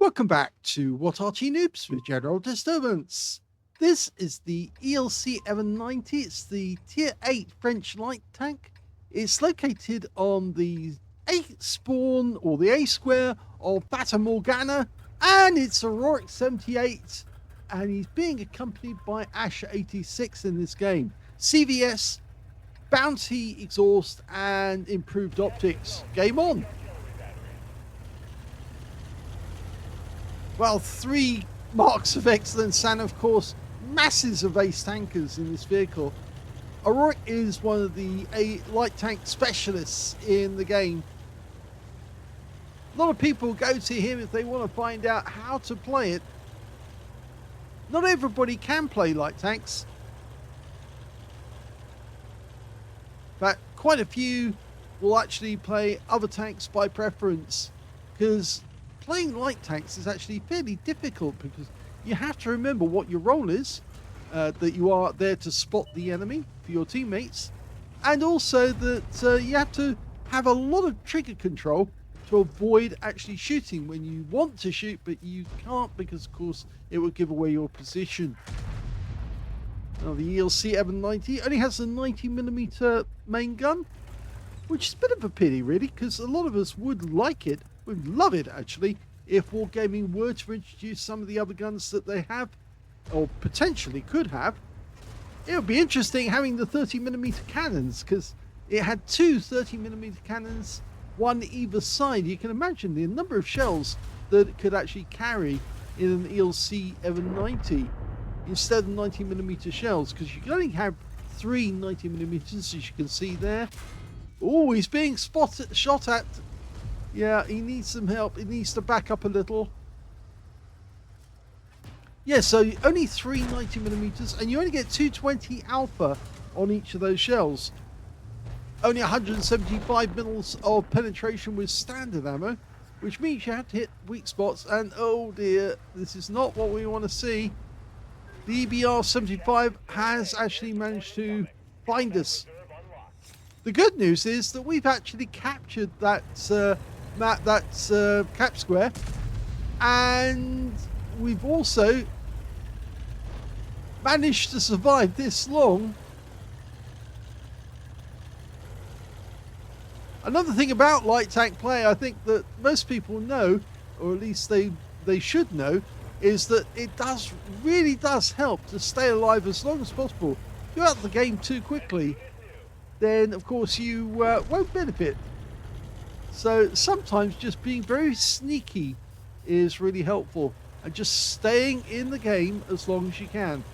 Welcome back to What Arty Noobs with General Disturbance. This is the ELC-790. It's the Tier 8 French light tank. It's located on the A spawn, or the A square, of Fata Morgana, and it's Aurorik78, and he's being accompanied by Aslains in this game. CVS, bounty exhaust, and improved optics. Game on! Well, 3 marks of excellence and, of course, masses of ace tankers in this vehicle. Aurorik is one of the light tank specialists in the game. A lot of people go to him if they want to find out how to play it. Not everybody can play light tanks, but quite a few will actually play other tanks by preference, because playing light tanks is actually fairly difficult, because you have to remember what your role is, that you are there to spot the enemy for your teammates, and also that you have to have a lot of trigger control to avoid actually shooting when you want to shoot, but you can't, because of course it would give away your position. Now, the ELC-790 only has a 90mm main gun, which is a bit of a pity really, because a lot of us would like it. Would love it actually if Wargaming were to introduce some of the other guns that they have, or potentially could have. It would be interesting having the 30mm cannons, because it had 2 30mm cannons, one either side. You can imagine the number of shells that it could actually carry in an ELC-790 instead of 90mm shells, because you can only have 3 90mm, as you can see there. Oh, he's being shot at. Yeah, he needs some help. He needs to back up a little. Yeah, so only 3 90mm, and you only get 220 alpha on each of those shells. Only 175 mils of penetration with standard ammo, which means you have to hit weak spots, and oh dear, this is not what we want to see. The EBR-75 has actually managed to find us. The good news is that we've actually captured that cap square, and we've also managed to survive this long. Another thing about light tank play, I think that most people know, or at least they should know, is that it really does help to stay alive as long as possible. If you're out of the game too quickly, then of course you won't benefit. So sometimes just being very sneaky is really helpful, and just staying in the game as long as you can.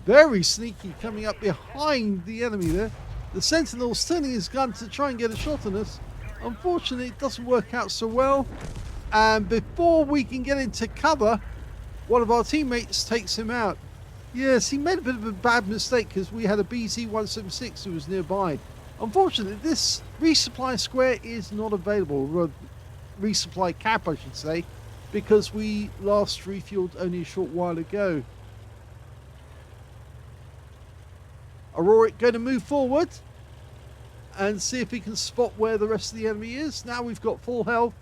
Very sneaky, coming up behind the enemy there. The Sentinel's turning his gun to try and get a shot on us. Unfortunately, it doesn't work out so well, and before we can get into cover, one of our teammates takes him out. Yes, he made a bit of a bad mistake, because we had a Vz.68 who was nearby. Unfortunately, this resupply square is not available, or resupply cap I should say, because we last refueled only a short while ago. Aurorik going to move forward and see if he can spot where the rest of the enemy is. Now we've got full health.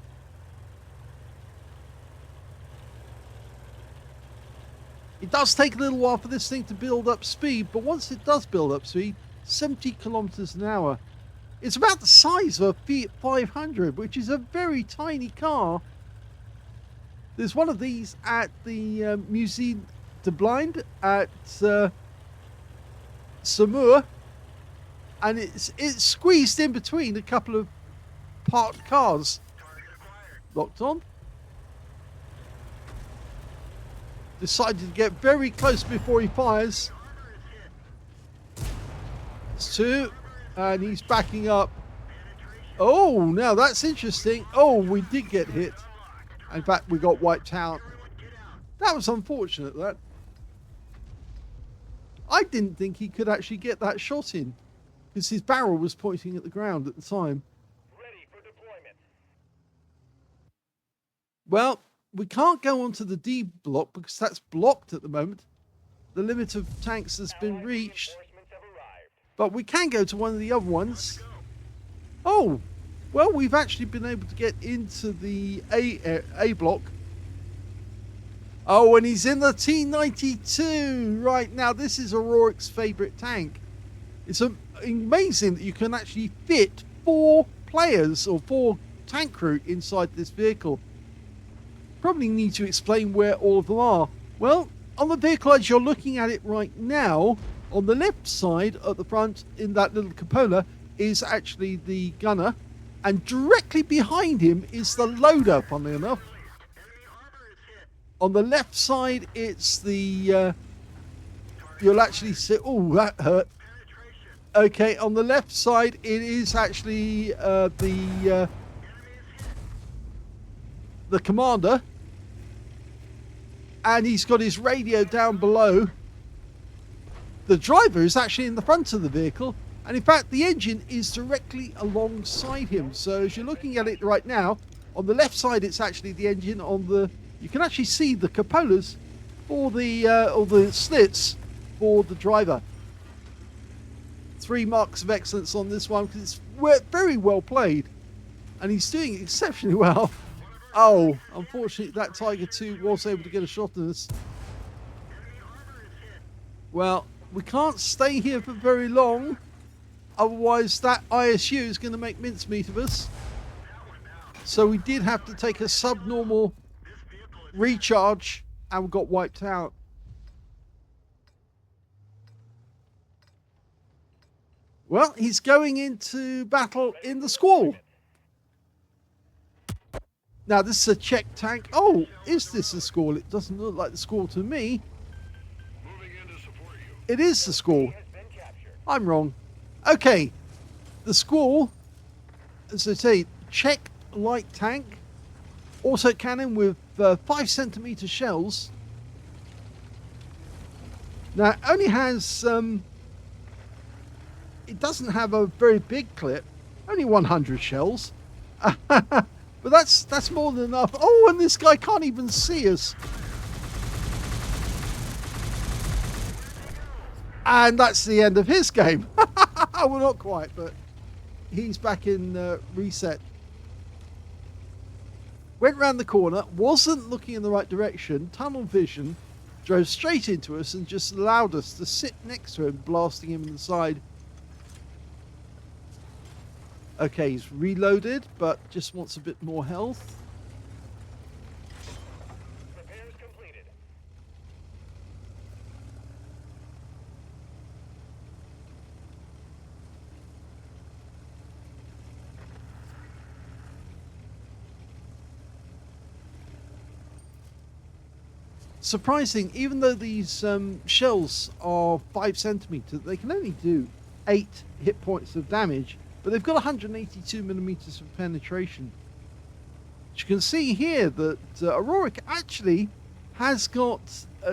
It does take a little while for this thing to build up speed, but once it does build up speed, 70 kilometers an hour. It's about the size of a Fiat 500, which is a very tiny car. There's one of these at the Musée de Blind at Saumur, and it's squeezed in between a couple of parked cars. Locked on. Decided to get very close before he fires. It's 2, and he's backing up. Oh, now that's interesting. Oh, we did get hit. In fact, we got wiped out. That was unfortunate, that. I didn't think he could actually get that shot in, because his barrel was pointing at the ground at the time. Ready for deployment. Well, we can't go onto the D block because that's blocked at the moment. The limit of tanks has been reached, but we can go to one of the other ones. Oh, well, we've actually been able to get into the A block. Oh, and he's in the T92 right now. This is Aurorik's favorite tank. It's amazing that you can actually fit 4 players or 4 tank crew inside this vehicle. Probably need to explain where all of them are. Well, on the vehicle as you're looking at it right now, on the left side at the front in that little cupola is actually the gunner, and directly behind him is the loader, funnily enough. On the left side it's the you'll actually see, oh, that hurt. Okay, on the left side it is actually the commander, and he's got his radio down below. The driver is actually in the front of the vehicle, and in fact the engine is directly alongside him. So as you're looking at it right now, on the left side it's actually the engine. On the, you can actually see the cupolas for the or the slits for the driver. 3 marks of excellence on this one because it's very well played, and he's doing exceptionally well. Oh, unfortunately that Tiger 2 was able to get a shot at us. Well, we can't stay here for very long, otherwise that ISU is going to make mincemeat of us. So we did have to take a subnormal recharge and we got wiped out. Well, he's going into battle in the Squall. Now, this is a Czech tank. Oh, is this a Squall? It doesn't look like the Squall to me. It is the Squall. I'm wrong. Okay, the Squall, as I say, Czech light tank, auto cannon with 5cm shells. Now, it only has, it doesn't have a very big clip, only 100 shells. But that's more than enough. Oh, and this guy can't even see us. And that's the end of his game. Well, not quite, but he's back in reset. Went round the corner, wasn't looking in the right direction, tunnel vision, drove straight into us and just allowed us to sit next to him, blasting him in the side. Okay, he's reloaded, but just wants a bit more health. Repairs completed. Surprising, even though these shells are 5cm, they can only do 8 hit points of damage. But they've got 182mm of penetration. You can see here that Aurorik actually has got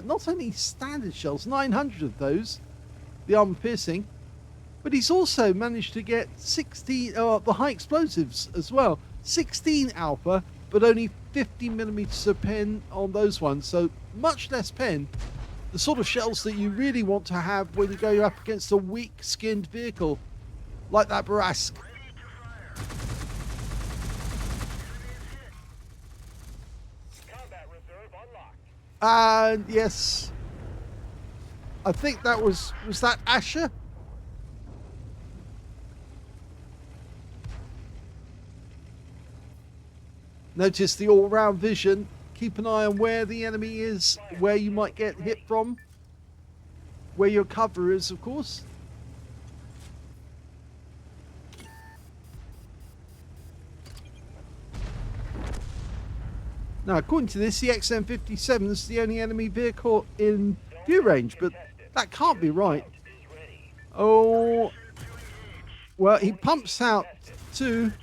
not only standard shells, 900 of those, the armor piercing, but he's also managed to get 16 the high explosives as well. 16 alpha, but only 50mm of pen on those ones, so much less pen. The sort of shells that you really want to have when you go up against a weak-skinned vehicle like that Barask. Combat reserve unlocked. And yes, I think that was that Asher? Notice the all-round vision. Keep an eye on where the enemy is, where you might get hit from, where your cover is, of course. Now, according to this, the XM57 is the only enemy vehicle in view range, but that can't be right. Oh, well, he pumps out 2.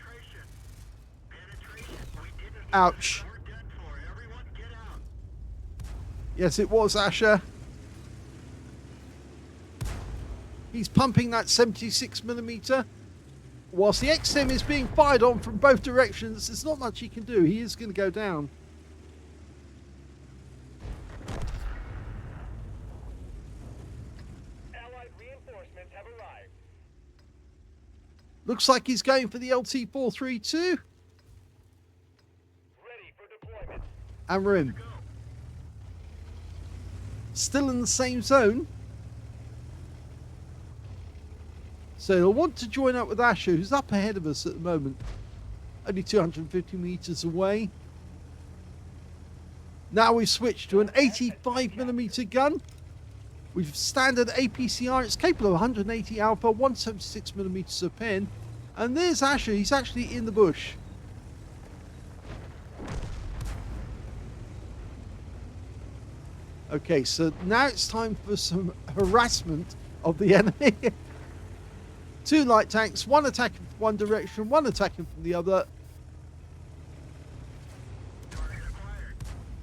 Ouch. Yes, it was Asher. He's pumping that 76mm. Whilst the XM is being fired on from both directions, there's not much he can do. He is going to go down. Allied reinforcements have arrived. Looks like he's going for the LT-432. Ready for deployment. And we're in. Still in the same zone. So he'll want to join up with Asher, who's up ahead of us at the moment. Only 250 meters away. Now we've switched to an 85mm gun with standard APCR. It's capable of 180 alpha, 176mm of pen. And there's Asher. He's actually in the bush. Okay, so now it's time for some harassment of the enemy. 2 light tanks, one attacking from one direction, one attacking from the other.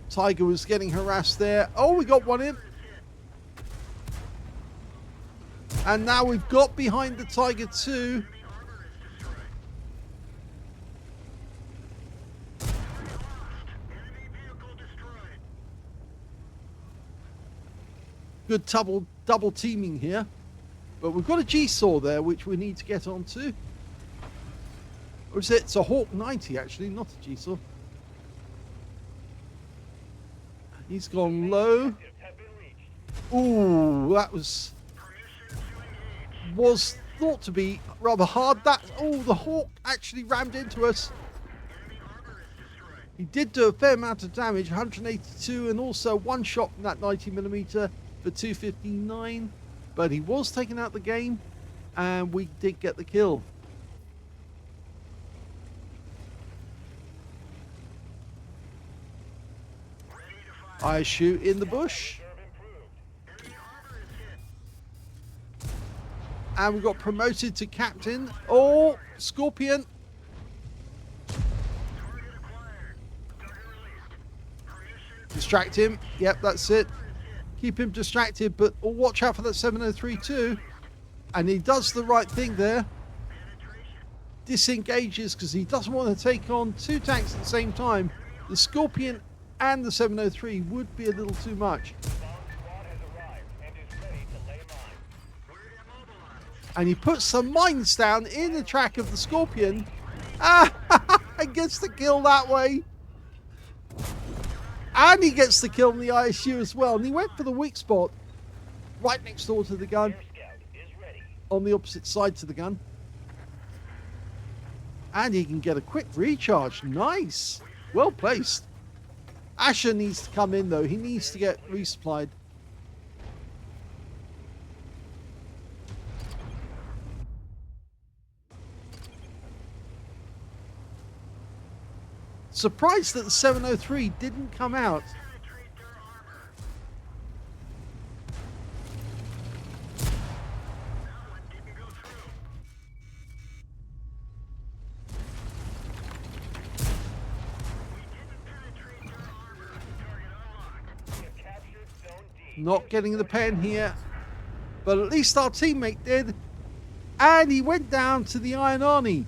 Tiger was getting harassed there. Oh, we got one in. And now we've got behind the Tiger 2. Good double teaming here. But we've got a G-Saw there, which we need to get onto. Or is it? It's a Hawk 90, actually, not a G-Saw. He's gone low. Ooh, that was thought to be rather hard. The Hawk actually rammed into us. He did do a fair amount of damage, 182, and also one shot from that 90mm for 259. But he was taken out the game, and we did get the kill. I shoot in the bush. And we got promoted to captain. Oh, Scorpion. Distract him. Yep, that's it. Keep him distracted, but watch out for that 703 too. And he does the right thing there. Disengages because he doesn't want to take on 2 tanks at the same time. The Scorpion and the 703 would be a little too much. And he puts some mines down in the track of the Scorpion. And gets the kill that way. And he gets the kill on the ISU as well. And he went for the weak spot right next door to the gun. On the opposite side to the gun. And he can get a quick recharge. Nice. Well placed. Asher needs to come in though. He needs to get resupplied. Surprised that the 703 didn't come out. Not getting the pen here, but at least our teammate did. And he went down to the Iron Army.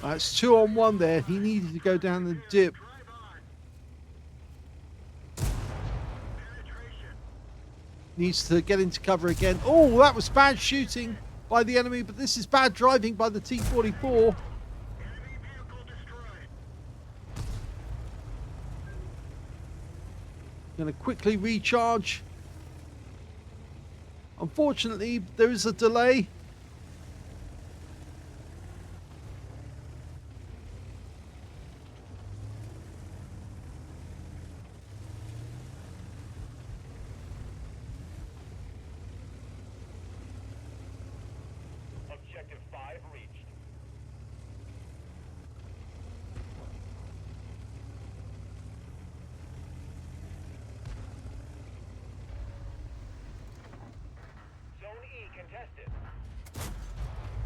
It's 2-on-1 there. He needed to go down the dip. Needs to get into cover again. Oh, that was bad shooting by the enemy, but this is bad driving by the T-44. Going to quickly recharge. Unfortunately, there is a delay. Objective 5 reached. Zone E contested.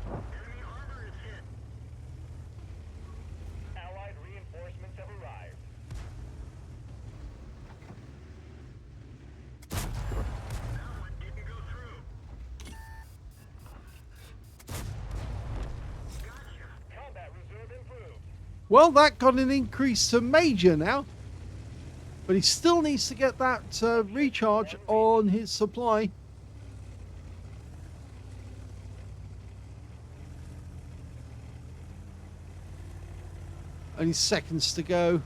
Enemy armor is hit. Allied reinforcements have arrived. Well, that got an increase to major now. But he still needs to get that recharge on his supply. Only seconds to go.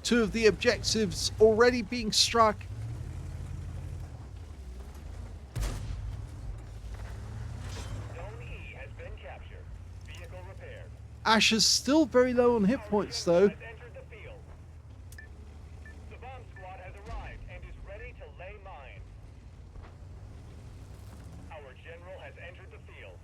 Two of the objectives already being struck. Zone E has been captured. Vehicle repaired. Asher's still very low on hit points though. Has entered the field. The bomb squad has arrived and is ready to lay mine. Our general has entered the field.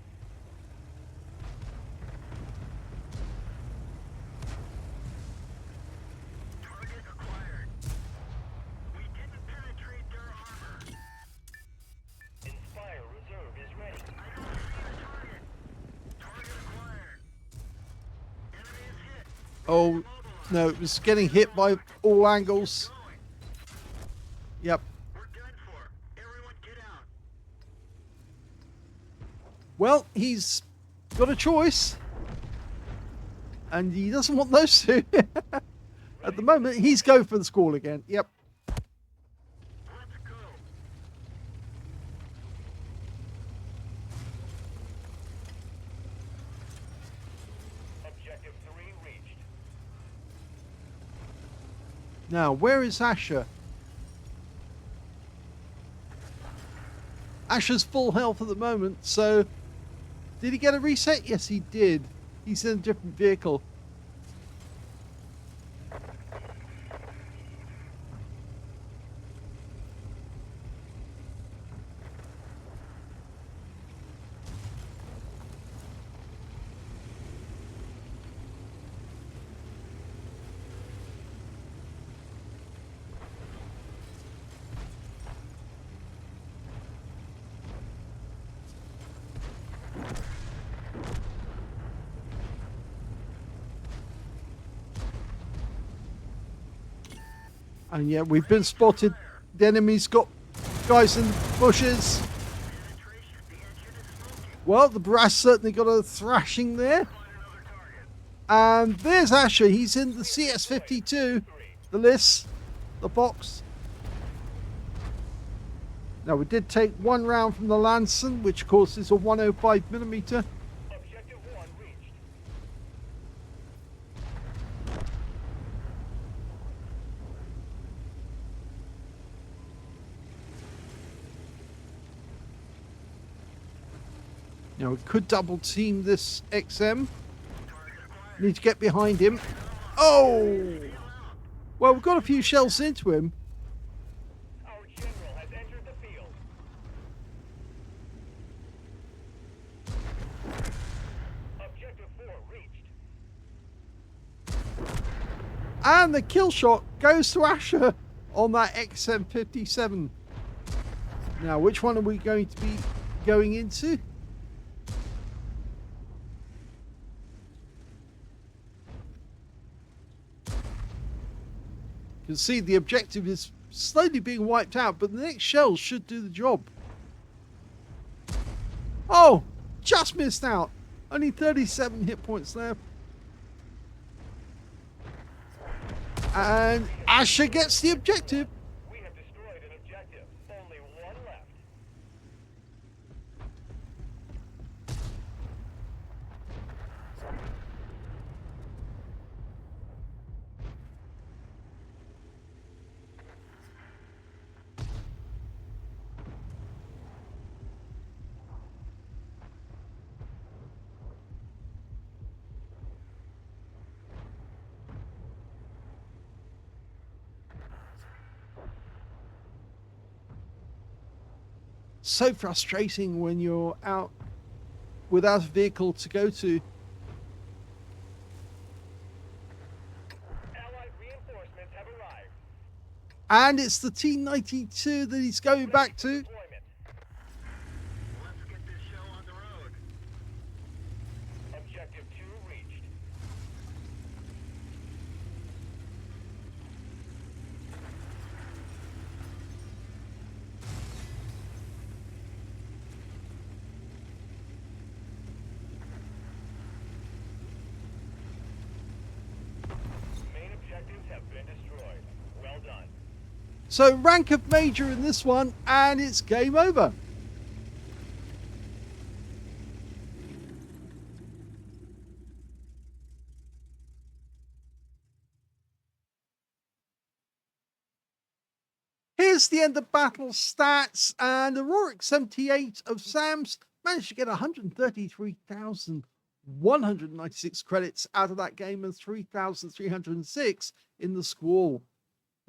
Target acquired. We didn't penetrate their armor. Inspire reserve is ready. I don't see the target. Target acquired. Enemy is hit. Oh no, it was getting hit by all angles. Yep. We're done for. Everyone get out. Well, he's got a choice. And he doesn't want those two. At the moment, he's going for the Squall again. Yep. Let's go. Objective 3 reached. Now, where is Asher? Asher's full health at the moment, so did he get a reset? Yes, he did. He's in a different vehicle. And yeah, we've been spotted. The enemy's got guys in the bushes. Well, the brass certainly got a thrashing there. And there's Asher. He's in the CS52. The list. The box. Now, we did take one round from the Lanson, which of course is a 105mm. Objective 1 reached. Now, we could double team this XM. Need to get behind him. Oh! Well, we've got a few shells into him. Our general has entered the field. Objective 4 reached. And the kill shot goes to Asher on that XM57. Now, which one are we going to be going into? You can see the objective is slowly being wiped out, but the next shells should do the job. Oh, just missed out. Only 37 hit points left. And Asher gets the objective. We have destroyed an objective. Only one left. So frustrating when you're out without a vehicle to go to. Allied reinforcements have arrived. And it's the T-92 that he's going back to. Deployment. Let's get this show on the road. Objective 2 reached. have been destroyed. Well done. So rank of major in this one, and it's game over. Here's the end of battle stats, and Aurorik78 of SAMS managed to get 133,196 credits out of that game and 3,306 in the Squall.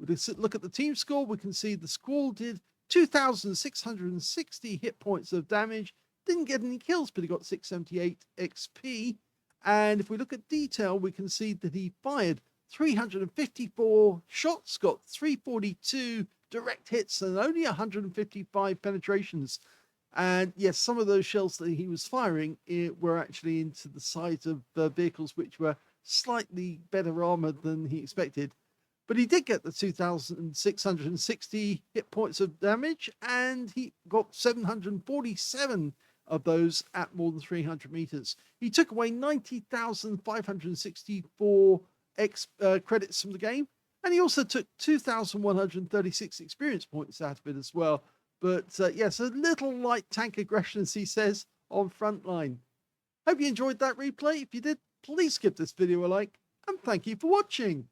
With a look at the team score, we can see the Squall did 2,660 hit points of damage, didn't get any kills, but he got 678 XP. And if we look at detail, we can see that he fired 354 shots, got 342 direct hits and only 155 penetrations. And yes, some of those shells that he was firing were actually into the sides of vehicles which were slightly better armored than he expected. But he did get the 2,660 hit points of damage, and he got 747 of those at more than 300 meters. He took away 90,564 credits from the game, and he also took 2,136 experience points out of it as well. But yes, a little light tank aggression, as he says, on Frontline. Hope you enjoyed that replay. If you did, please give this video a like, and thank you for watching.